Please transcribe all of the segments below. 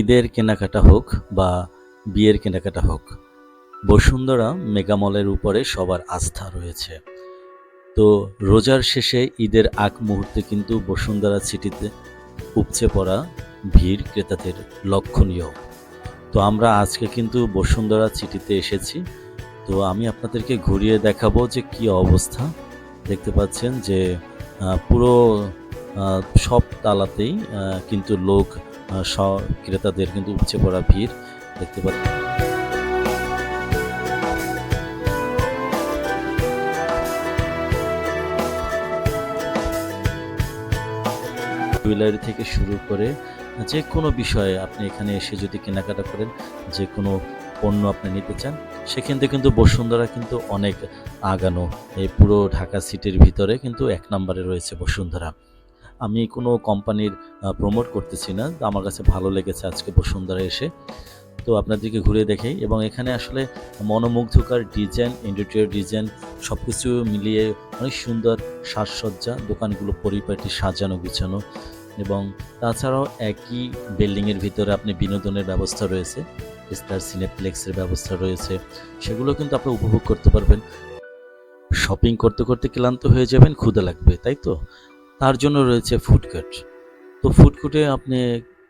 ঈদের কেনাকাটা হোক বা বিয়ের কেনাকাটা হোক, বসুন্ধরা মেগা মলের উপরে সবার আস্থা রয়েছে। তো রোজার শেষে ঈদের আগ মুহূর্তে কিন্তু বসুন্ধরা সিটিতে উপচে পড়া ভিড় ক্রেতাদের লক্ষণীয়। তো আমরা আজকে কিন্তু বসুন্ধরা সিটিতে এসেছি। তো আমি আপনাদেরকে ঘুরিয়ে দেখাবো যে কী অবস্থা। দেখতে পাচ্ছেন যে পুরো সব তালাতেই কিন্তু লোক, ক্রেতাদের কিন্তু উপচে পড়া ভিড় দেখতে পাচ্ছেন। জুয়েলারি থেকে শুরু করে যে কোনো বিষয়ে আপনি এখানে এসে যদি কেনাকাটা করেন, যে কোনো পণ্য আপনি নিতে চান, সেক্ষেত্রে কিন্তু বসুন্ধরা কিন্তু অনেক আগানো। এই পুরো ঢাকা সিটির ভিতরে কিন্তু ১ নম্বরে রয়েছে বসুন্ধরা। আমি কোনো কোম্পানির প্রমোট করতেছি না। আমার কাছে ভালো লেগেছে আজকে বসুন্ধরা এসে। তো আপনাদেরকে ঘুরিয়ে দেখাই, এবং এখানে আসলে মনোমুগ্ধকর ডিজাইন, ইন্টেরিয়র ডিজাইন সবকিছু মিলিয়ে অনেক সুন্দর সাজসজ্জা, দোকানগুলো পরিপাটি সাজানো গুছানো, এবং তাছাড়াও একই বিল্ডিংয়ের ভিতরে আপনি বিনোদনের ব্যবস্থা রয়েছে, স্টার সিনেপ্লেক্সের ব্যবস্থা রয়েছে, সেগুলো কিন্তু আপনি উপভোগ করতে পারবেন। শপিং করতে করতে ক্লান্ত হয়ে যাবেন, ক্ষুধা লাগবে, তাই তো? তার জন্য রয়েছে ফুড কোর্ট। তো ফুড কোর্টে আপনি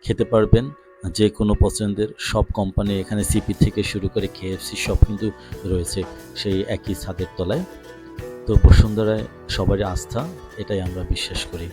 খেতে পারবেন যে কোনো পছন্দের সব কোম্পানি, এখানে সিপি থেকে শুরু করে কেএফসি সব কিন্তু রয়েছে সেই একই ছাদের তলায়। তো বসুন্ধরায় সবারই আস্থা, এটাই আমরা বিশ্বাস করি।